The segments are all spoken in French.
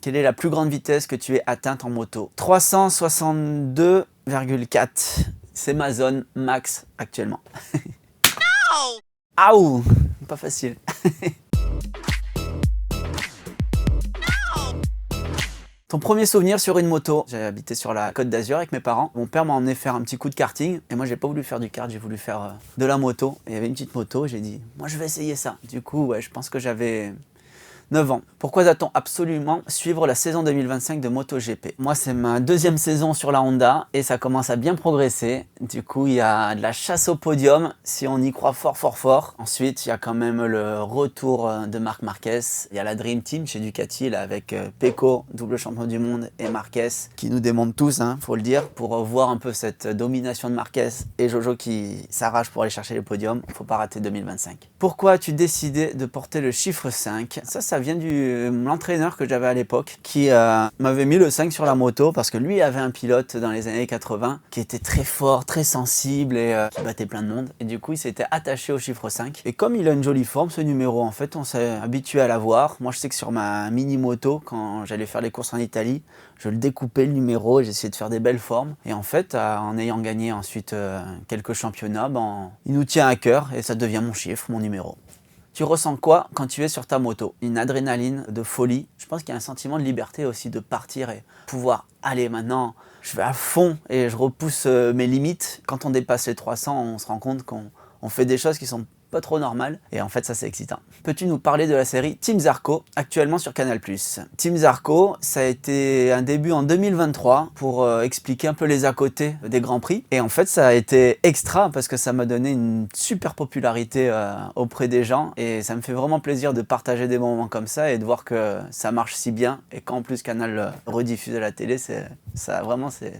Quelle est la plus grande vitesse que tu aies atteinte en moto? 362,4. C'est ma zone max actuellement. Aouh, pas facile. Ton premier souvenir sur une moto? J'ai habité sur la Côte d'Azur avec mes parents. Mon père m'a emmené faire un petit coup de karting et moi j'ai pas voulu faire du kart, j'ai voulu faire de la moto. Et il y avait une petite moto, j'ai dit moi je vais essayer ça. Du coup ouais, je pense que j'avais 9 ans. Pourquoi doit-on absolument suivre la saison 2025 de MotoGP? Moi, c'est ma deuxième saison sur la Honda et ça commence à bien progresser. Du coup, il y a de la chasse au podium si on y croit fort, fort, fort. Ensuite, il y a quand même le retour de Marc Marquez. Il y a la Dream Team chez Ducati là, avec Pecco, double champion du monde, et Marquez, qui nous démonte tous, hein, faut le dire, pour voir un peu cette domination de Marquez et Jojo qui s'arrache pour aller chercher les podiums. Faut pas rater 2025. Pourquoi as-tu décidé de porter le chiffre 5? Ça vient de l'entraîneur que j'avais à l'époque qui m'avait mis le 5 sur la moto parce que lui avait un pilote dans les années 80 qui était très fort, très sensible et qui battait plein de monde. Et du coup, il s'était attaché au chiffre 5. Et comme il a une jolie forme, ce numéro, en fait, on s'est habitué à l'avoir. Moi, je sais que sur ma mini-moto, quand j'allais faire les courses en Italie, je le découpais le numéro et j'essayais de faire des belles formes. Et en fait, en ayant gagné ensuite quelques championnats, il nous tient à cœur et ça devient mon chiffre, mon numéro. Tu ressens quoi quand tu es sur ta moto? Une adrénaline de folie. Je pense qu'il y a un sentiment de liberté aussi, de partir et pouvoir aller maintenant. Je vais à fond et je repousse mes limites. Quand on dépasse les 300, on se rend compte qu'on fait des choses qui sont pas trop normales. Et en fait, ça, c'est excitant. Peux-tu nous parler de la série Team Zarco, actuellement sur Canal+. Team Zarco, ça a été un début en 2023 pour expliquer un peu les à côté des Grands Prix. Et en fait, ça a été extra parce que ça m'a donné une super popularité auprès des gens. Et ça me fait vraiment plaisir de partager des moments comme ça et de voir que ça marche si bien. Et qu'en plus, Canal rediffuse à la télé, c'est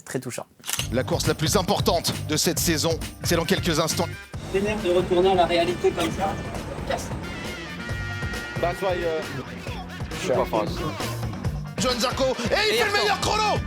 très touchant. La course la plus importante de cette saison, c'est dans quelques instants. T'énerve de retourner à la réalité comme ça. That's why je suis pas fan. Johann Zarco, et il fait le meilleur chrono.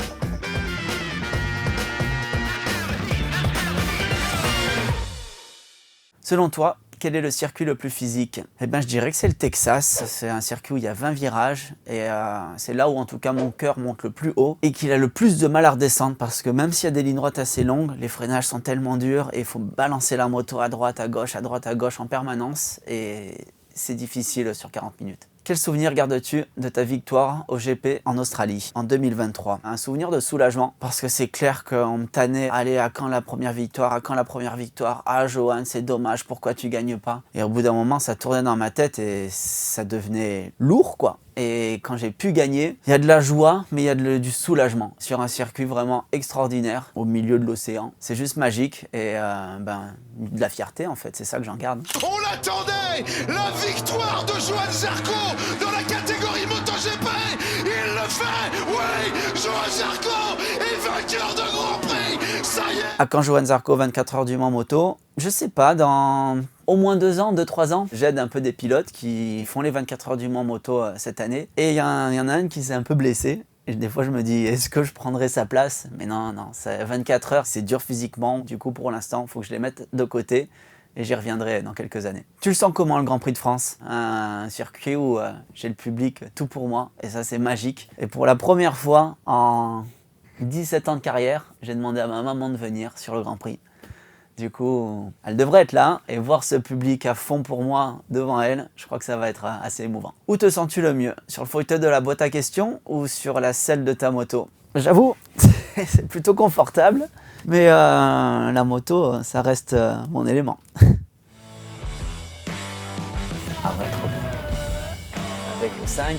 Selon toi, quel est le circuit le plus physique? Eh bien, je dirais que c'est le Texas. C'est un circuit où il y a 20 virages et c'est là où en tout cas mon cœur monte le plus haut et qu'il a le plus de mal à redescendre parce que même s'il y a des lignes droites assez longues, les freinages sont tellement durs et il faut balancer la moto à droite, à gauche en permanence et c'est difficile sur 40 minutes. Quel souvenir gardes-tu de ta victoire au GP en Australie en 2023? Un souvenir de soulagement parce que c'est clair qu'on me tannait. Allez, à quand la première victoire? À quand la première victoire? Ah, Johan, c'est dommage, pourquoi tu gagnes pas? Et au bout d'un moment, ça tournait dans ma tête et ça devenait lourd, quoi. Et quand j'ai pu gagner, il y a de la joie, mais il y a du soulagement sur un circuit vraiment extraordinaire au milieu de l'océan. C'est juste magique et de la fierté en fait, c'est ça que j'en garde. On l'attendait, la victoire de Johann Zarco dans la catégorie MotoGP. Il le fait, oui, Johann Zarco est vainqueur de Grand Prix. Ça y est. À quand Johann Zarco 24 heures du Mans moto? Je sais pas, dans au moins 2 ans, 2-3 ans, j'aide un peu des pilotes qui font les 24 heures du Mans moto cette année. Et il y en a un qui s'est un peu blessé. Et des fois, je me dis, est-ce que je prendrais sa place? Mais non, 24 heures, c'est dur physiquement. Du coup, pour l'instant, il faut que je les mette de côté. Et j'y reviendrai dans quelques années. Tu le sens comment, le Grand Prix de France? Un circuit où j'ai le public tout pour moi. Et ça, c'est magique. Et pour la première fois en 17 ans de carrière, j'ai demandé à ma maman de venir sur le Grand Prix. Du coup, elle devrait être là et voir ce public à fond pour moi devant elle, je crois que ça va être assez émouvant. Où te sens-tu le mieux? Sur le fauteuil de la boîte à questions ou sur la selle de ta moto? J'avoue, c'est plutôt confortable, mais la moto, ça reste mon élément. Ah ouais, trop bien. Avec le 5.